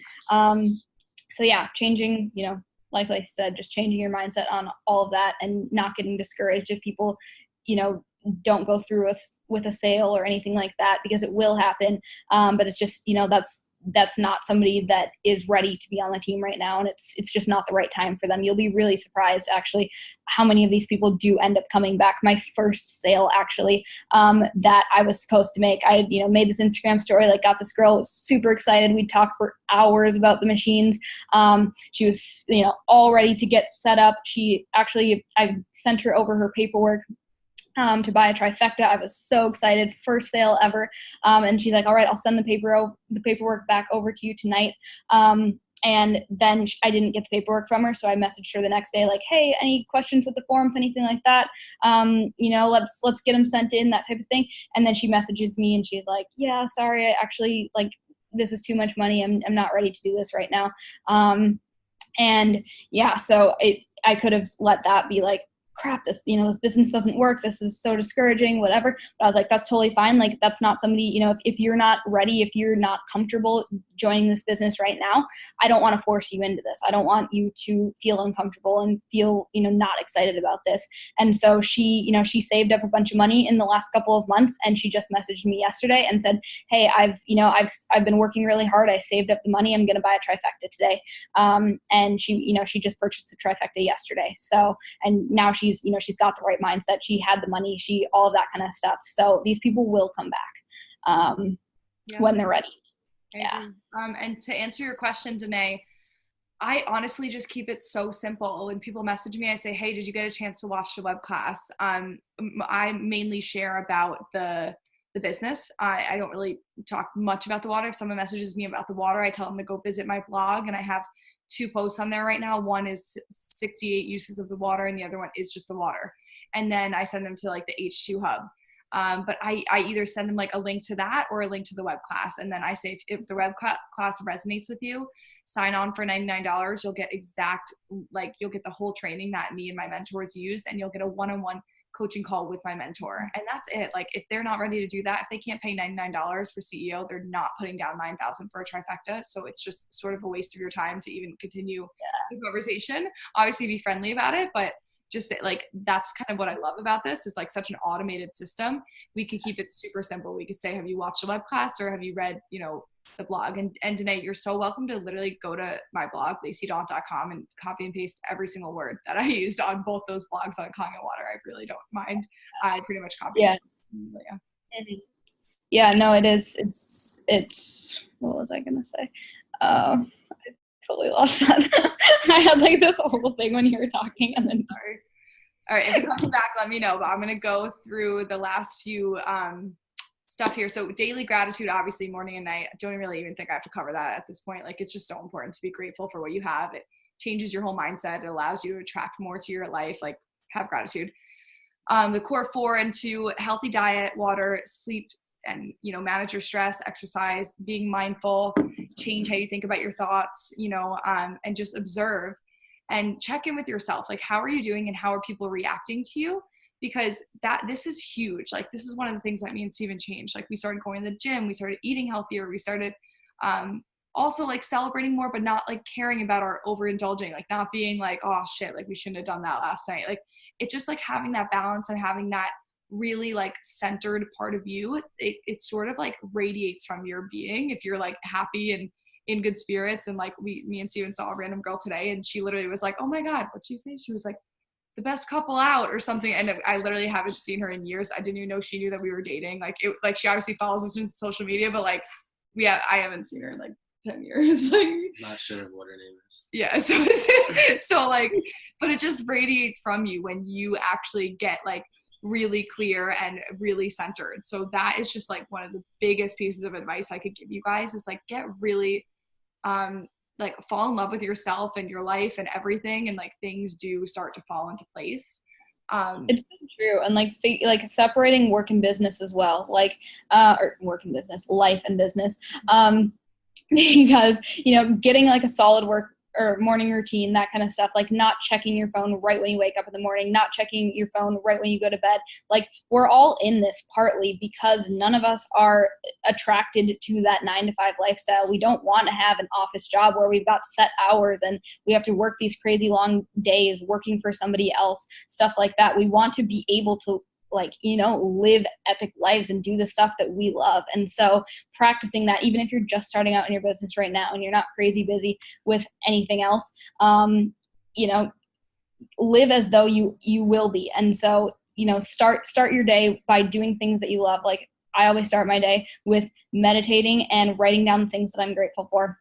So yeah, changing, you know, like I said, just changing your mindset on all of that and not getting discouraged if people, you know, don't go through with a sale or anything like that, because it will happen. But it's just, you know, that's not somebody that is ready to be on the team right now, and it's just not the right time for them. You'll be really surprised actually how many of these people do end up coming back. My first sale actually that I was supposed to make, I, you know, made this Instagram story, like, got this girl super excited. We talked for hours about the machines. She was, you know, all ready to get set up. I sent her over her paperwork to buy a trifecta. I was so excited, first sale ever. And she's like, all right, I'll send the paperwork back over to you tonight. And then I didn't get the paperwork from her. So I messaged her the next day, like, hey, any questions with the forms, anything like that? You know, let's get them sent in, that type of thing. And then she messages me and she's like, yeah, sorry, I actually, like, this is too much money. I'm not ready to do this right now. And yeah, so I could have let that be like, crap, this business doesn't work, this is so discouraging, whatever. But I was like, that's totally fine. Like, that's not somebody, you know, if you're not ready, if you're not comfortable joining this business right now, I don't want to force you into this. I don't want you to feel uncomfortable and feel, you know, not excited about this. And so she saved up a bunch of money in the last couple of months, and she just messaged me yesterday and said, hey, I've been working really hard. I saved up the money. I'm going to buy a trifecta today. And she just purchased a trifecta yesterday. So, and now she's got the right mindset. She had the money, all of that kind of stuff. So these people will come back when they're ready. Yeah. And to answer your question, Danae, I honestly just keep it so simple. When people message me, I say, hey, did you get a chance to watch the web class? I mainly share about the business. I don't really talk much about the water. If someone messages me about the water, I tell them to go visit my blog, and I have 2 posts on there right now. One is 68 uses of the water, and the other one is just the water. And then I send them to like the H2 hub. But I either send them like a link to that or a link to the web class. And then I say, if the web class resonates with you, sign on for $99. You'll get you'll get the whole training that me and my mentors use, and you'll get a one-on-one coaching call with my mentor. And that's it. Like, if they're not ready to do that, if they can't pay $99 for CEO, they're not putting down $9,000 for a trifecta. So it's just sort of a waste of your time to even continue the conversation. Obviously be friendly about it, but just like, that's kind of what I love about this. It's like such an automated system. We could keep it super simple. We could say, have you watched a web class, or have you read, you know, the blog? And Danae, you're so welcome to literally go to my blog, lacydaunt.com, and copy and paste every single word that I used on both those blogs on Kong and Water. I really don't mind. I pretty much copy. Yeah. But yeah. Yeah, no, it is. It's, what was I going to say? I totally lost that. I had like this whole thing when you were talking, and then. Sorry. All right, if it comes back, let me know. But I'm going to go through the last few stuff here. So daily gratitude, obviously morning and night. I don't really even think I have to cover that at this point. Like, it's just so important to be grateful for what you have. It changes your whole mindset. It allows you to attract more to your life. Like, have gratitude. The core 4 into healthy diet, water, sleep, and, you know, manage your stress, exercise, being mindful, change how you think about your thoughts, you know, and just observe and check in with yourself. Like, how are you doing and how are people reacting to you? Because this is huge. Like, this is one of the things that me and Steven changed. Like, we started going to the gym, we started eating healthier, we started also like celebrating more, but not like caring about our overindulging, like not being like, oh shit, like we shouldn't have done that last night. Like, it's just like having that balance and having that really like centered part of you. It sort of like radiates from your being if you're like happy and in good spirits. And like me and Steven saw a random girl today, and she literally was like, oh my God, what'd you say? She was like, the best couple out or something. And I literally haven't seen her in years. I didn't even know she knew that we were dating. Like she obviously follows us on social media, but like I haven't seen her in like 10 years. Like, not sure what her name is. Yeah. So like, but it just radiates from you when you actually get like really clear and really centered. So that is just like one of the biggest pieces of advice I could give you guys, is like, get really like fall in love with yourself and your life and everything, and like things do start to fall into place. It's so true. And like separating work and business as well, like or work and business, life and business, because, you know, getting like a solid work or morning routine, that kind of stuff, like not checking your phone right when you wake up in the morning, not checking your phone right when you go to bed. Like, we're all in this partly because none of us are attracted to that 9-to-5 lifestyle. We don't want to have an office job where we've got set hours and we have to work these crazy long days working for somebody else, stuff like that. We want to be able to, like, you know, live epic lives and do the stuff that we love. And so practicing that, even if you're just starting out in your business right now and you're not crazy busy with anything else, you know, live as though you will be. And so, you know, start your day by doing things that you love. Like, I always start my day with meditating and writing down the things that I'm grateful for.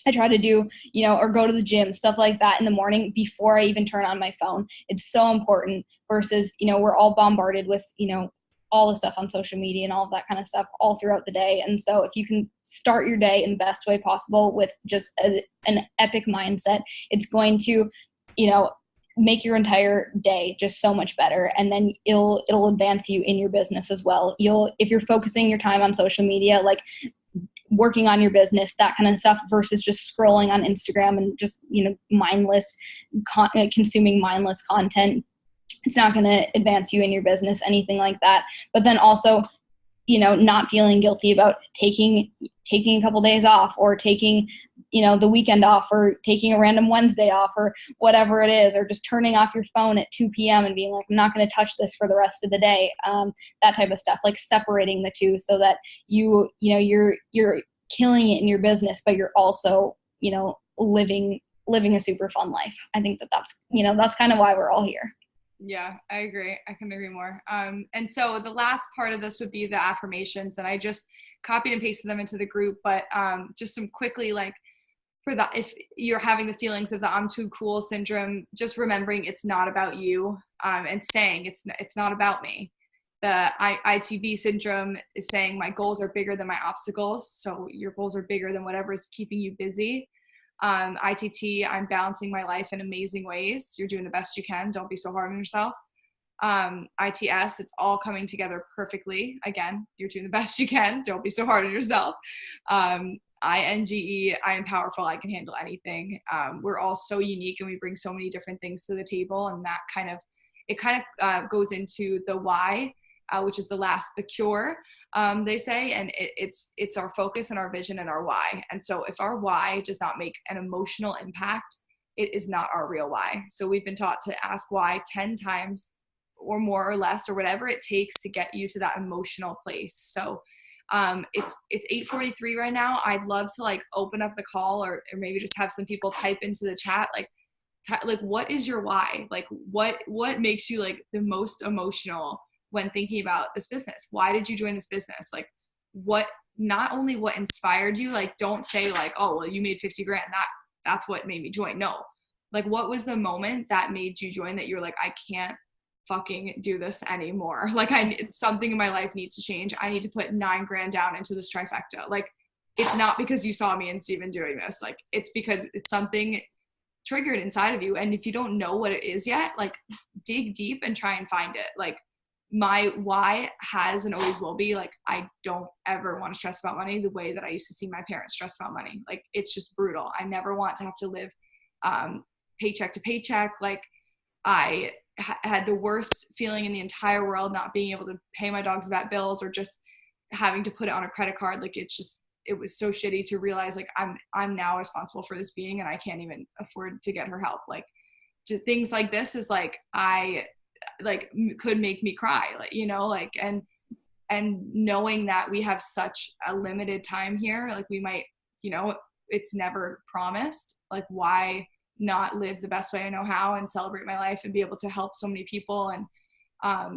I try to do, you know, or go to the gym, stuff like that in the morning before I even turn on my phone. It's so important versus, you know, we're all bombarded with, you know, all the stuff on social media and all of that kind of stuff all throughout the day. And so if you can start your day in the best way possible with just an epic mindset, it's going to, you know, make your entire day just so much better. And then it'll advance you in your business as well. If you're focusing your time on social media, like working on your business, that kind of stuff, versus just scrolling on Instagram and just, you know, consuming mindless content, it's not going to advance you in your business, anything like that. But then also, you know, not feeling guilty about taking a couple days off, or taking, you know, the weekend off, or taking a random Wednesday off, or whatever it is, or just turning off your phone at 2 p.m. and being like, I'm not going to touch this for the rest of the day. That type of stuff, like separating the two so that you know, you're killing it in your business, but you're also, you know, living a super fun life. I think that's, you know, that's kind of why we're all here. Yeah, I agree. I couldn't agree more. And so the last part of this would be the affirmations, and I just copied and pasted them into the group, but just some quickly, like, for that, if you're having the feelings of the I'm too cool syndrome, just remembering it's not about you, and saying it's not about me. The ITB syndrome is saying my goals are bigger than my obstacles. So your goals are bigger than whatever is keeping you busy. ITT, I'm balancing my life in amazing ways. You're doing the best you can. Don't be so hard on yourself. ITS, it's all coming together perfectly. Again, you're doing the best you can. Don't be so hard on yourself. INGE, I am powerful. I can handle anything. We're all so unique and we bring so many different things to the table. And that kind of goes into the why, which is the cure, they say, and it's our focus and our vision and our why. And so if our why does not make an emotional impact it is not our real why. So we've been taught to ask why 10 times or more or less, or whatever it takes to get you to that emotional place. So it's 8:43 right now. I'd love to like open up the call, or maybe just have some people type into the chat, like what is your why? Like what makes you like the most emotional when thinking about this business? Why did you join this business? Like what, not only what inspired you, like don't say like, oh, well, you made 50 grand. That's what made me join. No, like what was the moment that made you join, that you're like, I can't fucking do this anymore. Like something in my life needs to change. I need to put 9 grand down into this trifecta. Like it's not because you saw me and Steven doing this. Like it's because it's something triggered inside of you. And if you don't know what it is yet, like dig deep and try and find it. Like my why has and always will be, like, I don't ever want to stress about money the way that I used to see my parents stress about money. Like it's just brutal. I never want to have to live paycheck to paycheck. Like I had the worst feeling in the entire world, not being able to pay my dog's vet bills, or just having to put it on a credit card. Like it was so shitty to realize like I'm now responsible for this being, and I can't even afford to get her help. Like just things like this is like, could make me cry, like, you know, like, and knowing that we have such a limited time here, like we might, you know, it's never promised. Like why not live the best way I know how and celebrate my life and be able to help so many people? And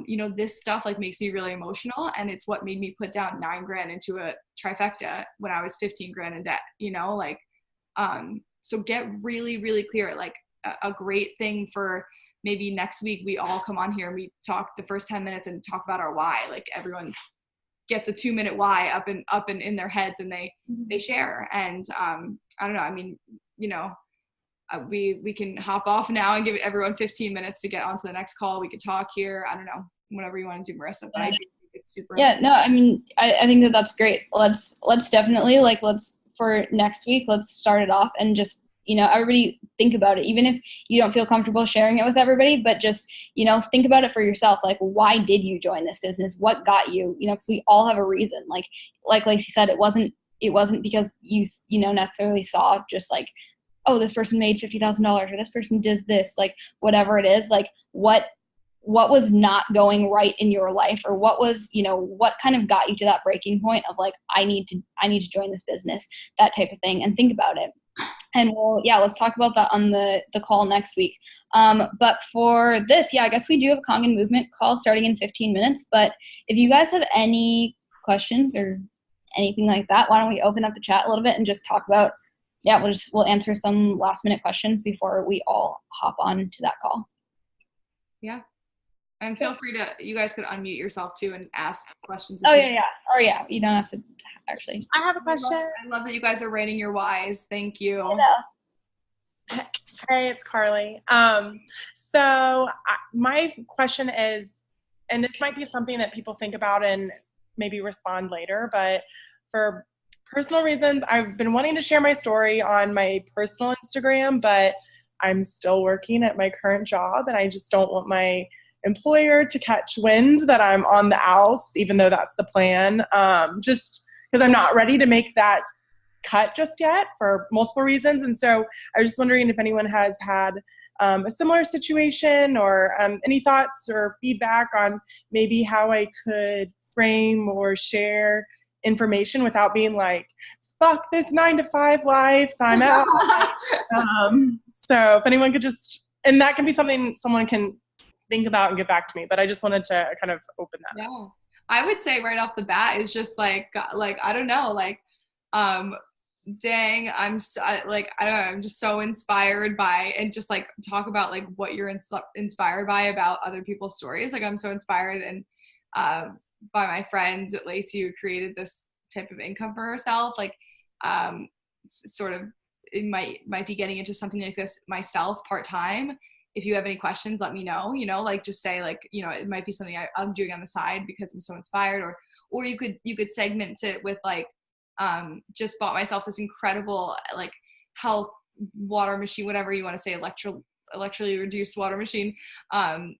you know, this stuff like makes me really emotional, and it's what made me put down 9 grand into a trifecta when I was 15 grand in debt, you know, like so get really, really clear. Like a great thing for maybe next week, we all come on here and we talk the first 10 minutes and talk about our why. Like everyone gets a 2-minute why up and in their heads, and they share. And I don't know, I mean, you know, we can hop off now and give everyone 15 minutes to get onto the next call. We could talk here. I don't know, whatever you want to do, Marissa, but I do think it's super important. No, I mean, I think that's great. Let's definitely, like, for next week, let's start it off and just, you know, everybody think about it, even if you don't feel comfortable sharing it with everybody, but just, you know, think about it for yourself. Like, why did you join this business? What got you? You know, because we all have a reason. Like Lacey said, it wasn't because you know, necessarily saw just like, oh, this person made $50,000 or this person does this, like whatever it is, like what was not going right in your life, or what was, you know, what kind of got you to that breaking point of like, I need to join this business, that type of thing, and think about it. And let's talk about that on the call next week. But for this, I guess we do have a Kangen movement call starting in 15 minutes. But if you guys have any questions or anything like that, why don't we open up the chat a little bit and just talk about, we'll answer some last minute questions before we all hop on to that call. Yeah. And feel free to, you guys could unmute yourself too and ask questions. You don't have to actually. I have a question. I love that you guys are writing your whys. Thank you. Hey, it's Carly. My question is, and this might be something that people think about and maybe respond later, but for personal reasons, I've been wanting to share my story on my personal Instagram, but I'm still working at my current job, and I just don't want my employer to catch wind that I'm on the outs, even though that's the plan. Just because I'm not ready to make that cut just yet for multiple reasons. And so I was just wondering if anyone has had a similar situation, or any thoughts or feedback on maybe how I could frame or share information without being like, fuck this 9-to-5 life, I'm out. So if anyone could just, and that can be something someone can think about and get back to me, but I just wanted to kind of open that up. I would say right off the bat is just like I don't know, like dang, I'm so, I don't know, I'm just so inspired by, and just like talk about like what you're inspired by about other people's stories. Like I'm so inspired and by my friend Lacey, who created this type of income for herself. Like sort of it might be getting into something like this myself part-time. If you have any questions, let me know, you know, like just say like, you know, it might be something I'm doing on the side because I'm so inspired, or you could segment it with like, just bought myself this incredible like health water machine, whatever you want to say, electrically reduced water machine.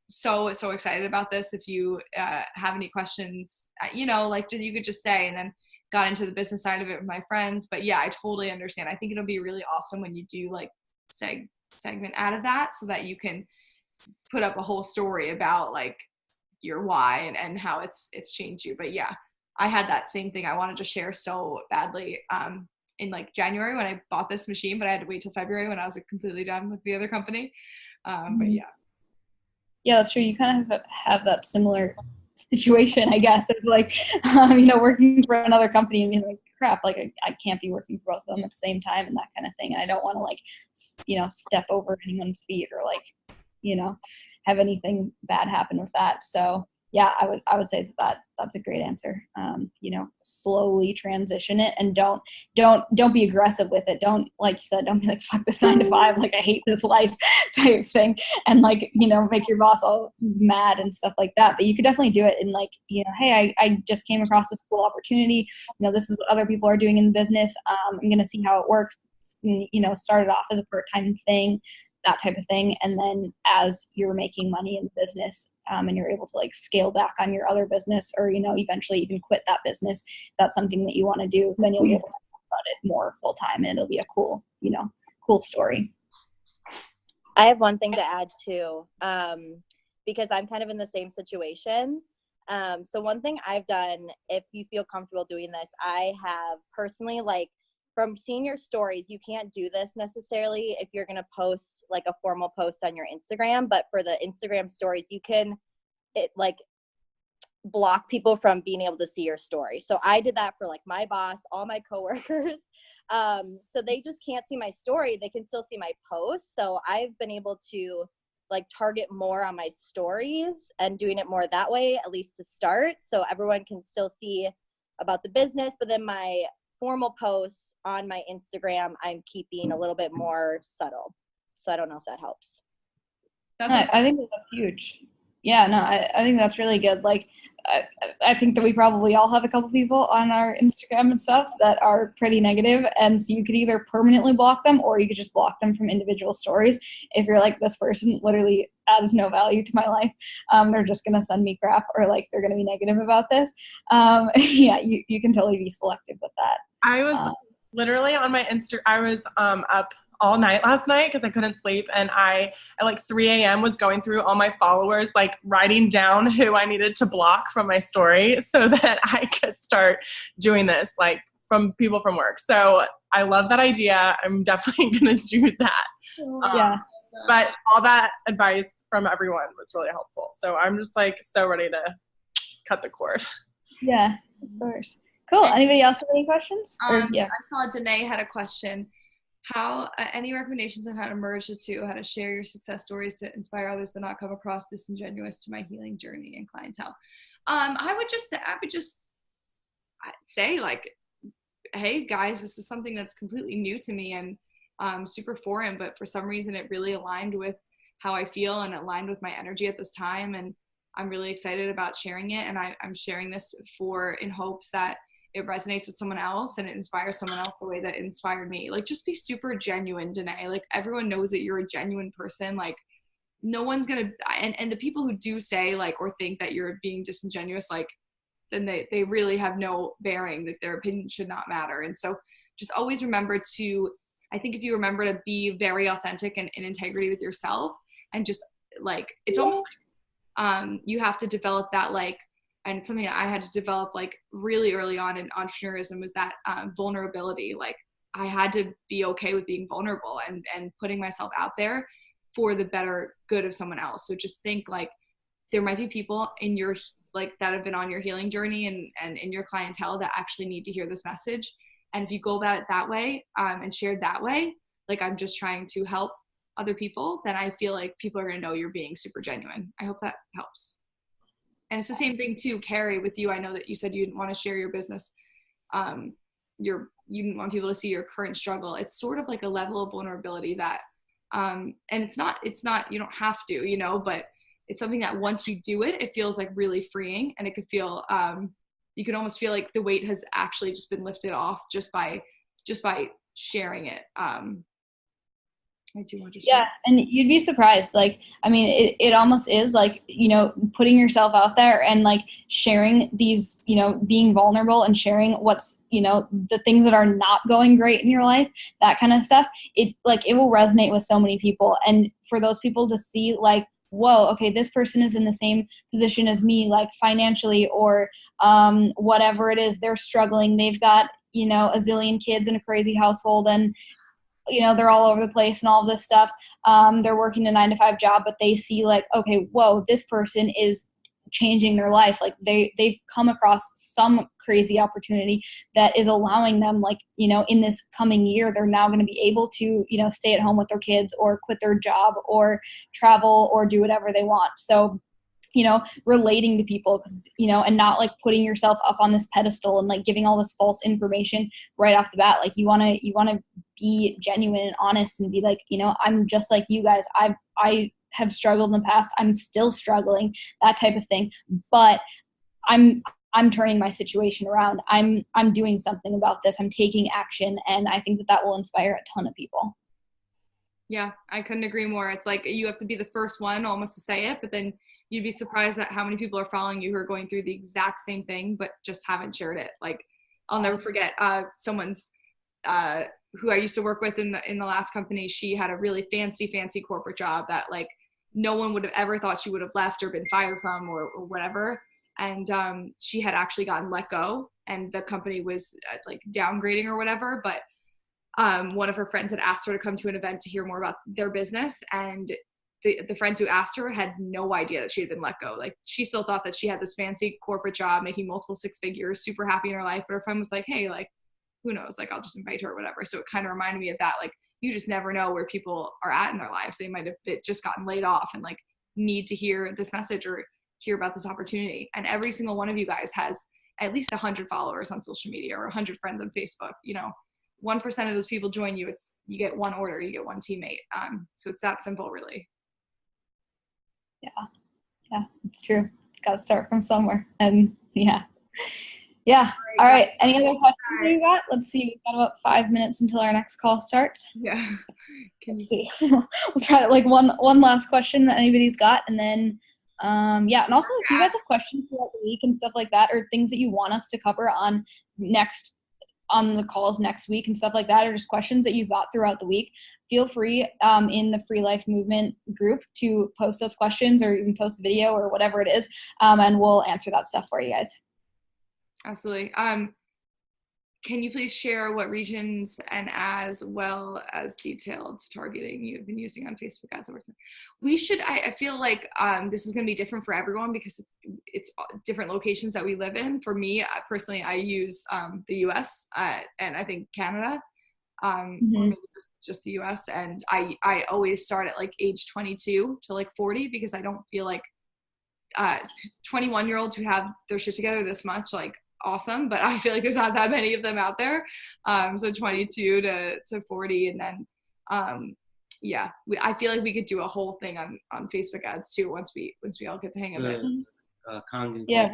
So excited about this. If you have any questions, you know, like you could just say, and then got into the business side of it with my friends. But yeah, I totally understand. I think it'll be really awesome when you do like segment out of that so that you can put up a whole story about like your why and how it's changed you. But yeah, I had that same thing I wanted to share so badly in like January when I bought this machine, but I had to wait till February when I was like completely done with the other company. But yeah. Yeah, that's true. You kind of have that similar situation, I guess, of like, working for another company and being like, crap, like I can't be working for both of them at the same time and that kind of thing. And I don't want to like, step over anyone's feet or like, have anything bad happen with that. So yeah, I would say that's a great answer. Slowly transition it and don't be aggressive with it. Don't, like you said, don't be like, fuck this 9 to 5, like I hate this life type thing. And like, make your boss all mad and stuff like that. But you could definitely do it in like, hey, I just came across this cool opportunity. This is what other people are doing in business. I'm going to see how it works. Start it off as a part-time thing, that type of thing. And then as you're making money in the business, and you're able to like scale back on your other business or, eventually even quit that business, that's something that you want to do, then you'll be able to talk about it more full time and it'll be a cool story. I have one thing to add too, because I'm kind of in the same situation. So one thing I've done, if you feel comfortable doing this, I have personally, like, from seeing your stories, you can't do this necessarily if you're going to post like a formal post on your Instagram, but for the Instagram stories, you can block people from being able to see your story. So I did that for like my boss, all my coworkers. So they just can't see my story. They can still see my posts. So I've been able to like target more on my stories and doing it more that way, at least to start. So everyone can still see about the business, but then my formal posts on my Instagram, I'm keeping a little bit more subtle. So I don't know if that helps. I think that's huge. Yeah, no, I think that's really good. Like, I think that we probably all have a couple people on our Instagram and stuff that are pretty negative, and so you could either permanently block them or you could just block them from individual stories. If you're like, this person literally adds no value to my life, they're just gonna send me crap or like they're gonna be negative about this. Yeah, you can totally be selective with that. I was literally on my I was up all night last night because I couldn't sleep, and I at like 3 a.m. was going through all my followers, like writing down who I needed to block from my story so that I could start doing this, like from people from work. So I love that idea. I'm definitely gonna do that. Yeah. But all that advice from everyone was really helpful. So I'm just like so ready to cut the cord. Yeah, of course. Cool. Anybody else have any questions? Yeah. I saw Danae had a question. How any recommendations on how to merge the two, how to share your success stories to inspire others but not come across disingenuous to my healing journey and clientele? I would just say like, hey guys, this is something that's completely new to me and super foreign, but for some reason it really aligned with how I feel and aligned with my energy at this time, and I'm really excited about sharing it, and I'm sharing this in hopes that it resonates with someone else and it inspires someone else the way that it inspired me. Like, just be super genuine, Danae. Like, everyone knows that you're a genuine person. Like, no one's gonna, and the people who do say like, or think that you're being disingenuous, like, then they really have no bearing, that their opinion should not matter. And so just always remember to, I think if you remember to be very authentic and in integrity with yourself, and just like, it's almost like you have to develop that, like, and it's something that I had to develop like really early on in entrepreneurism, was that vulnerability. Like, I had to be okay with being vulnerable and putting myself out there for the better good of someone else. So just think like, there might be people in your, like, that have been on your healing journey and in your clientele that actually need to hear this message. And if you go about it that way and share it that way, like, I'm just trying to help other people, then I feel like people are going to know you're being super genuine. I hope that helps. And it's the same thing too, Carrie, with you. I know that you said you didn't want to share your business. You didn't want people to see your current struggle. It's sort of like a level of vulnerability that, and it's not, you don't have to, but it's something that once you do it, it feels like really freeing, and it could feel, you could almost feel like the weight has actually just been lifted off just by sharing it. I do want to Yeah, share. and you'd be surprised. Like, I mean, it almost is like, putting yourself out there and like sharing these, being vulnerable and sharing what's, the things that are not going great in your life, that kind of stuff. It will resonate with so many people. And for those people to see like, whoa, okay, this person is in the same position as me, like financially or whatever it is, they're struggling. They've got, a zillion kids in a crazy household and, they're all over the place and all of this stuff. They're working a 9-to-5 job, but they see like, okay, whoa, this person is changing their life. Like they've come across some crazy opportunity that is allowing them, like, in this coming year, they're now going to be able to, stay at home with their kids or quit their job or travel or do whatever they want. So, relating to people, because, and not like putting yourself up on this pedestal and like giving all this false information right off the bat. Like you want to be genuine and honest and be like, I'm just like you guys. I have struggled in the past. I'm still struggling, that type of thing. But I'm turning my situation around. I'm doing something about this. I'm taking action. And I think that will inspire a ton of people. Yeah, I couldn't agree more. It's like you have to be the first one almost to say it, but then you'd be surprised at how many people are following you who are going through the exact same thing, but just haven't shared it. Like, I'll never forget someone's who I used to work with in the last company. She had a really fancy corporate job that like no one would have ever thought she would have left or been fired from or whatever. And she had actually gotten let go, and the company was like downgrading or whatever. But one of her friends had asked her to come to an event to hear more about their business, and the friends who asked her had no idea that she had been let go. Like, she still thought that she had this fancy corporate job, making multiple 6 figures, super happy in her life. But her friend was like, hey, like, who knows? Like, I'll just invite her or whatever. So it kind of reminded me of that. Like, you just never know where people are at in their lives. They might have just gotten laid off and like need to hear this message or hear about this opportunity. And every single one of you guys has at least 100 followers on social media or 100 friends on Facebook. 1% of those people join you. You get one order, you get one teammate. So it's that simple, really. Yeah, it's true. Got to start from somewhere. And yeah. All right. Any other questions that you got? Let's see. We've got about 5 minutes until our next call starts. Yeah. Let's see. We'll try like one last question that anybody's got, and then and also if you guys have questions throughout the week and stuff like that, or things that you want us to cover on the calls next week and stuff like that, or just questions that you've got throughout the week, feel free in the Free Life Movement group to post those questions or even post a video or whatever it is, and we'll answer that stuff for you guys. Absolutely. Can you please share what regions and as well as detailed targeting you've been using on Facebook ads over time? We should, I feel like this is going to be different for everyone because it's different locations that we live in. For me, personally, I use the US and I think Canada, or maybe just the US. And I always start at like age 22 to like 40 because I don't feel like 21-year-olds who have their shit together this much, like, awesome, but I feel like there's not that many of them out there. So 22 to 40, and then I feel like we could do a whole thing on Facebook ads too once we all get the hang of it. Kangen Yeah,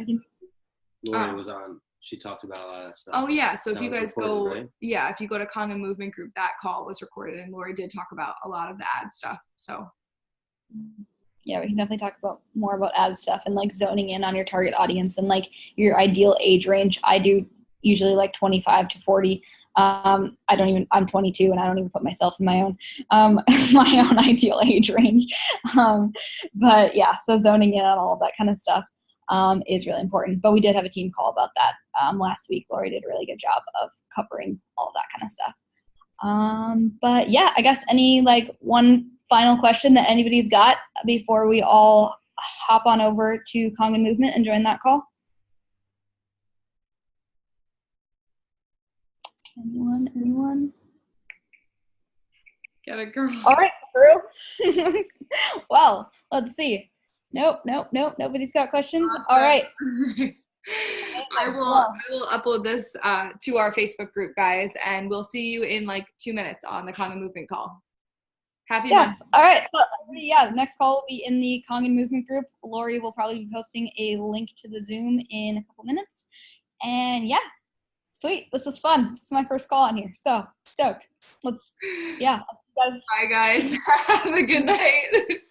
Lori was on. She talked about a lot of that stuff. Oh yeah, so if you guys go, right? if you go to Kangen Movement Group, that call was recorded, and Lori did talk about a lot of the ad stuff. So. Yeah, we can definitely talk more about ad stuff and like zoning in on your target audience and like your ideal age range. I do usually like 25 to 40. I'm 22 and I don't even put myself in my own ideal age range. But yeah, so zoning in on all of that kind of stuff is really important. But we did have a team call about that last week. Lori did a really good job of covering all of that kind of stuff. But yeah, I guess any like one final question that anybody's got before we all hop on over to Kangen Movement and join that call? Anyone? Get it, girl. All right, Drew. Well, let's see. Nope. Nobody's got questions. Awesome. All right. I will upload this to our Facebook group, guys, and we'll see you in like 2 minutes on the Kangen Movement call. Happy Yes. Monday. All right. So, the next call will be in the Kangen Movement group. Lori will probably be posting a link to the Zoom in a couple minutes. And Sweet. This is fun. This is my first call on here. So stoked. I'll see you guys. Bye, guys. Have a good night.